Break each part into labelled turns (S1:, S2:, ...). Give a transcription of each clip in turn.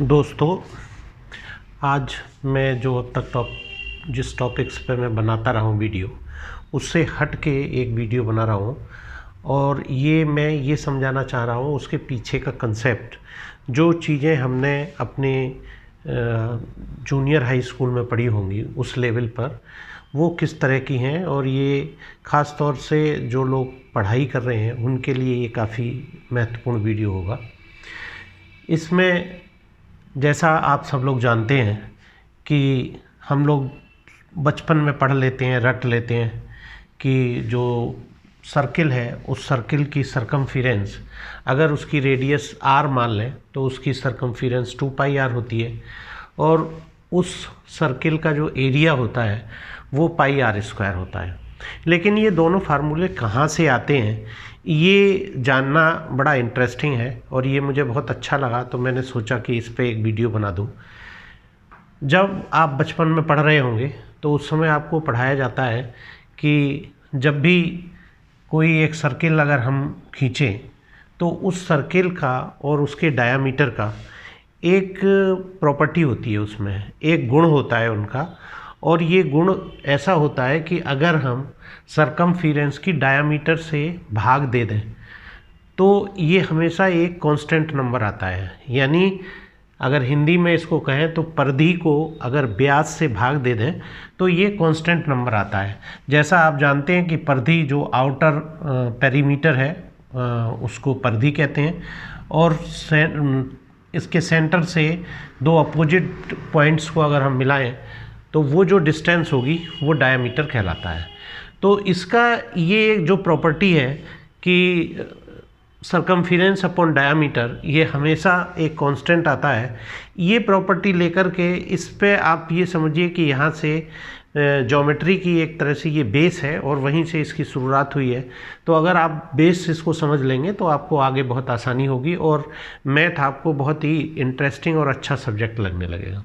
S1: दोस्तों, आज मैं जो अब तक जिस टॉपिक्स पे मैं बनाता रहा हूँ वीडियो, उससे हट के एक वीडियो बना रहा हूँ। और मैं ये समझाना चाह रहा हूँ उसके पीछे का कंसेप्ट। जो चीज़ें हमने अपने जूनियर हाई स्कूल में पढ़ी होंगी उस लेवल पर, वो किस तरह की हैं, और ये ख़ास तौर से जो लोग पढ़ाई कर रहे हैं उनके लिए ये काफ़ी महत्वपूर्ण वीडियो होगा। इसमें जैसा आप सब लोग जानते हैं कि हम लोग बचपन में पढ़ लेते हैं, रट लेते हैं कि जो सर्किल है उस सर्किल की सरकमफेरेंस, अगर उसकी रेडियस r मान लें तो उसकी सरकमफेरेंस 2πr होती है, और उस सर्किल का जो एरिया होता है वो πr² होता है। लेकिन ये दोनों फार्मूले कहाँ से आते हैं ये जानना बड़ा इंटरेस्टिंग है, और ये मुझे बहुत अच्छा लगा, तो मैंने सोचा कि इस पे एक वीडियो बना दूँ। जब आप बचपन में पढ़ रहे होंगे तो उस समय आपको पढ़ाया जाता है कि जब भी कोई एक सर्किल अगर हम खींचें तो उस सर्किल का और उसके डायामीटर का एक प्रॉपर्टी होती है, उसमें एक गुण होता है उनका। और ये गुण ऐसा होता है कि अगर हम सरकमफेरेंस की डायामीटर से भाग दे दें तो ये हमेशा एक कांस्टेंट नंबर आता है। यानी अगर हिंदी में इसको कहें तो परिधि को अगर व्यास से भाग दे दें तो ये कांस्टेंट नंबर आता है। जैसा आप जानते हैं कि परिधि जो आउटर पेरीमीटर है उसको परिधि कहते हैं, और इसके सेंटर से दो अपोजिट पॉइंट्स को अगर हम मिलाएं तो वो जो डिस्टेंस होगी वो डायमीटर कहलाता है। तो इसका ये जो प्रॉपर्टी है कि सरकमफेरेंस अपॉन डायमीटर, ये हमेशा एक कांस्टेंट आता है। ये प्रॉपर्टी लेकर के इस पे आप ये समझिए कि यहाँ से ज्योमेट्री की एक तरह से ये बेस है और वहीं से इसकी शुरुआत हुई है। तो अगर आप बेस इसको समझ लेंगे तो आपको आगे बहुत आसानी होगी और मैथ आपको बहुत ही इंटरेस्टिंग और अच्छा सब्जेक्ट लगने लगेगा।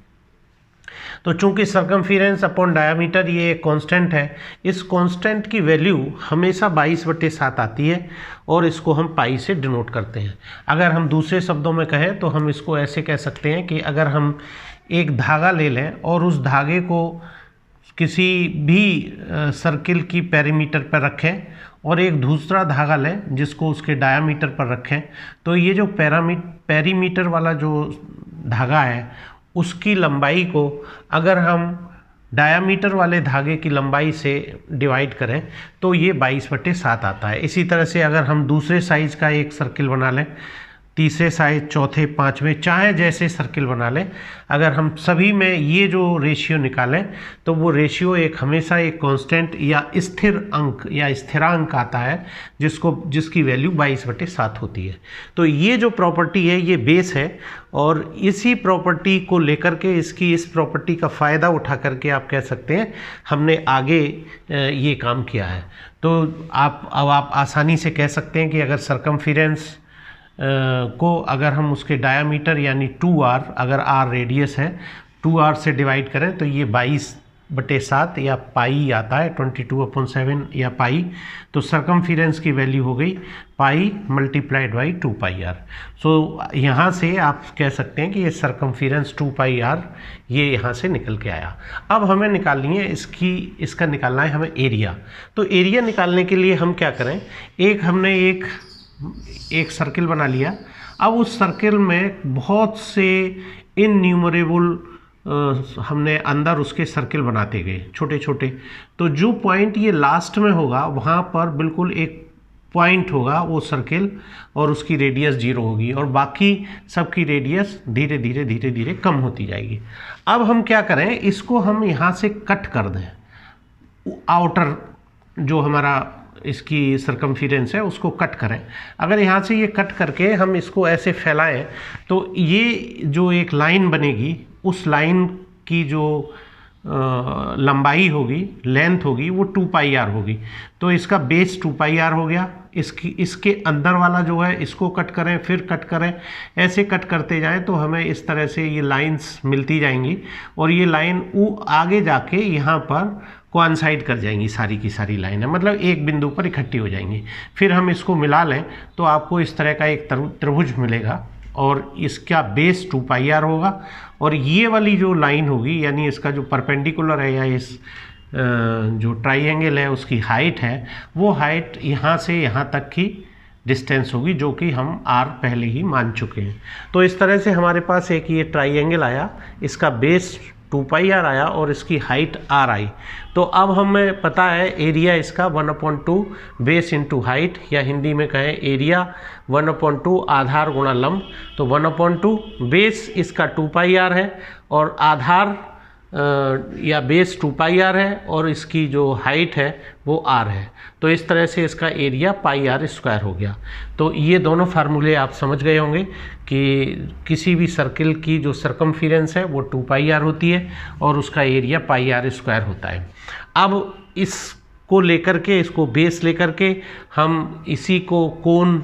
S1: तो चूंकि सरकमफेरेंस अपॉन डायमीटर ये एक कांस्टेंट है, इस कांस्टेंट की वैल्यू हमेशा 22/7 आती है, और इसको हम पाई से डिनोट करते हैं। अगर हम दूसरे शब्दों में कहें तो हम इसको ऐसे कह सकते हैं कि अगर हम एक धागा ले लें और उस धागे को किसी भी सर्किल की पेरीमीटर पर रखें और एक दूसरा धागा लें जिसको उसके डायामीटर पर रखें, तो ये जो पेरीमीटर वाला जो धागा है उसकी लंबाई को अगर हम डायामीटर वाले धागे की लंबाई से डिवाइड करें तो ये 22/7 आता है। इसी तरह से अगर हम दूसरे साइज़ का एक सर्किल बना लें, तीसरे साइज, चौथे, पाँचवें, चाहे जैसे सर्किल बना लें, अगर हम सभी में ये जो रेशियो निकालें तो वो रेशियो एक हमेशा एक कांस्टेंट या स्थिर अंक या स्थिरांक आता है जिसकी वैल्यू 22/7 होती है। तो ये जो प्रॉपर्टी है ये बेस है, और इसी प्रॉपर्टी को लेकर के इस प्रॉपर्टी का फ़ायदा उठा करके आप कह सकते हैं हमने आगे ये काम किया है। तो अब आप आसानी से कह सकते हैं कि अगर सरकमफेरेंस को अगर हम उसके डायामीटर यानी 2r, अगर r रेडियस है, 2r से डिवाइड करें तो ये 22/7 या पाई आता है, 22/7 या पाई। तो सरकमफेरेंस की वैल्यू हो गई पाई मल्टीप्लाइड बाई 2πr। सो यहाँ से आप कह सकते हैं कि ये सरकमफेरेंस 2πr ये यहाँ से निकल के आया। अब हमें निकालनी है इसका निकालना है हमें एरिया। तो एरिया निकालने के लिए हम क्या करें, हमने एक सर्किल बना लिया। अब उस सर्किल में बहुत से इनन्यूमरेबल हमने अंदर उसके सर्किल बनाते गए छोटे छोटे। तो जो पॉइंट ये लास्ट में होगा वहाँ पर बिल्कुल एक पॉइंट होगा वो सर्किल, और उसकी रेडियस 0 होगी, और बाकी सबकी रेडियस धीरे धीरे धीरे धीरे कम होती जाएगी। अब हम क्या करें, इसको हम यहाँ से कट कर दें, आउटर जो हमारा इसकी सरकमफेरेंस है उसको कट करें। अगर यहाँ से ये कट करके हम इसको ऐसे फैलाएं तो ये जो एक लाइन बनेगी, उस लाइन की जो लंबाई होगी, लेंथ होगी, वो 2πr होगी। तो इसका बेस 2πr हो गया। इसके अंदर वाला जो है इसको कट करें, फिर कट करें, ऐसे कट करते जाएं तो हमें इस तरह से ये लाइंस मिलती जाएंगी, और ये लाइन आगे जाके यहाँ पर कोइंसाइड कर जाएंगी, सारी की सारी लाइनें मतलब एक बिंदु पर इकट्ठी हो जाएंगी। फिर हम इसको मिला लें तो आपको इस तरह का एक त्रिभुज मिलेगा, और इसका बेस 2 पाई आर होगा, और ये वाली जो लाइन होगी यानी इसका जो परपेंडिकुलर है या इस जो ट्राइंगल है उसकी हाइट है, वो हाइट यहाँ से यहाँ तक की डिस्टेंस होगी, जो कि हम आर पहले ही मान चुके हैं। तो इस तरह से हमारे पास एक ये ट्राइंगल आया, इसका बेस 2 पाई आर आया और इसकी हाइट आर आई। तो अब हमें पता है एरिया इसका 1/2 बेस इंटू हाइट, या हिंदी में कहें एरिया 1/2 आधार गुणा लंब। तो 1/2 बेस इसका 2 पाई आर है और आधार या बेस 2 पाई आर है और इसकी जो हाइट है वो आर है। तो इस तरह से इसका एरिया पाई आर स्क्वायर हो गया। तो ये दोनों फार्मूले आप समझ गए होंगे कि किसी भी सर्किल की जो सरकमफेरेंस है वो 2 पाई आर होती है और उसका एरिया पाई आर स्क्वायर होता है। अब इसको लेकर के, इसको बेस लेकर के हम इसी को कोन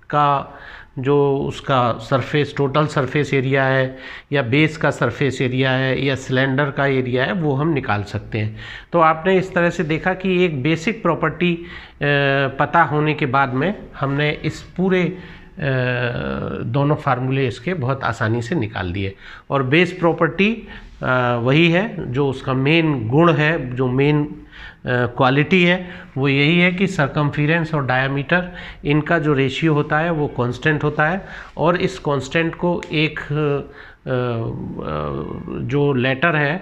S1: का जो उसका सरफेस, टोटल सरफेस एरिया है या बेस का सरफेस एरिया है या सिलेंडर का एरिया है, वो हम निकाल सकते हैं। तो आपने इस तरह से देखा कि एक बेसिक प्रॉपर्टी पता होने के बाद में हमने इस पूरे दोनों फार्मूले इसके बहुत आसानी से निकाल दिए। और बेस प्रॉपर्टी वही है जो उसका मेन गुण है, जो मेन क्वालिटी है वो यही है कि सरकमफेरेंस और डायामीटर इनका जो रेशियो होता है वो कांस्टेंट होता है, और इस कांस्टेंट को एक जो लेटर है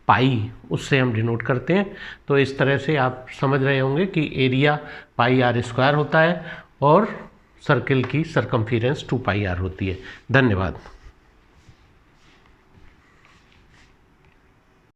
S1: पाई, उससे हम डिनोट करते हैं। तो इस तरह से आप समझ रहे होंगे कि एरिया पाई आर स्क्वायर होता है और सर्किल की सरकमफेरेंस 2 पाई आर होती है। धन्यवाद।